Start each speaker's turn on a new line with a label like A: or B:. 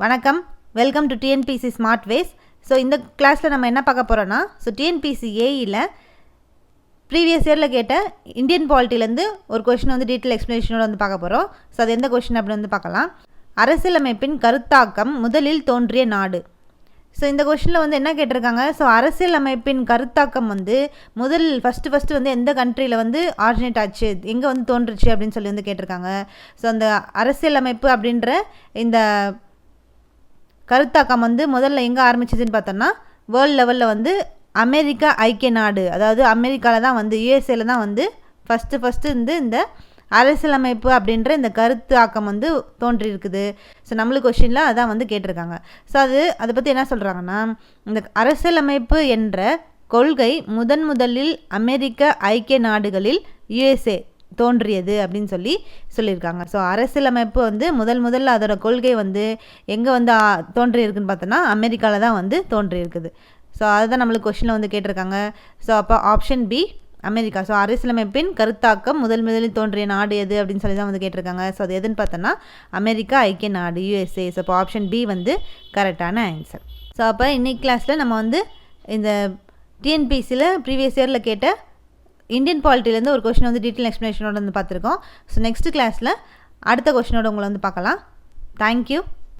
A: வணக்கம், welcome to TNPSC smart ways. So இந்த கிளாஸில் நம்ம என்ன பார்க்க போகிறோன்னா, டிஎன்பிசி ஏஇயில் ப்ரீவியஸ் இயரில் கேட்ட இந்தியன் பாலிட்டிலேருந்து ஒரு கொஷின் டீட்டெயில் எக்ஸ்ப்ளனேஷனோட பார்க்க போகிறோம். ஸோ அது எந்த கொஷின் அப்படின்னு பார்க்கலாம். அரசியலமைப்பின் கருத்தாக்கம் முதலில் தோன்றிய நாடு. ஸோ இந்த கொஷினில் என்ன கேட்டிருக்காங்க, ஸோ அரசியலமைப்பின் கருத்தாக்கம் ஃபஸ்ட்டு எந்த கண்ட்ரியில் ஆரிஜினேட் ஆச்சு, எங்கே தோன்றுச்சு அப்படின்னு சொல்லி கேட்டிருக்காங்க. ஸோ அந்த அரசியலமைப்பு அப்படின்ற இந்த கருத்தாக்கம் முதல்ல எங்கே ஆரம்பிச்சதுன்னு பார்த்தோன்னா, வேர்ல்டு லெவலில் அமெரிக்கா ஐக்கிய நாடு, அதாவது அமெரிக்காவில் தான் யூஎஸ்ஏல தான் ஃபஸ்ட்டு இந்த அரசியலமைப்பு அப்படின்ற இந்த கருத்தாக்கம் தோன்றியிருக்குது. ஸோ நம்மளுக்கு கொஷினில் அதான் கேட்டிருக்காங்க. ஸோ அதை பற்றி என்ன சொல்கிறாங்கன்னா, இந்த அரசியலமைப்பு என்ற கொள்கை முதலில் அமெரிக்க ஐக்கிய நாடுகளில் யூஎஸ்ஏ தோன்றியது அப்படின்னு சொல்லியிருக்காங்க. ஸோ அரசியலமைப்பு முதல்ல அதோட கொள்கை எங்கே தோன்றியிருக்குன்னு பார்த்தோன்னா அமெரிக்காவில் தான் தோன்றியிருக்குது. ஸோ அதுதான் நம்மளுக்கு கொஷினில் கேட்டிருக்காங்க. ஸோ அப்போ ஆப்ஷன் பி அமெரிக்கா. ஸோ அரசியலமைப்பின் கருத்தாக்கம் முதலில் தோன்றிய நாடு எது அப்படின்னு சொல்லி தான் கேட்டிருக்காங்க. ஸோ அது எதுன்னு பார்த்தோன்னா அமெரிக்கா ஐக்கிய நாடு, யூஎஸ்ஏ. ஸோ அப்போ ஆப்ஷன் பி கரெக்டான ஆன்சர். ஸோ அப்போ இன்னைக்கு கிளாஸில் நம்ம இந்த டிஎன்பிசியில் ப்ரீவியஸ் இயரில் கேட்ட இந்தியன் பாலிட்டிலேருந்து ஒரு கொஷின் டீட்டெயில் எக்ஸ்ப்ளனேஷனோட பார்த்துருக்கோம். ஸோ நெக்ஸ்ட் கிளாஸில் அடுத்த கொஷினோட உங்களை பார்க்கலாம். தேங்க்யூ.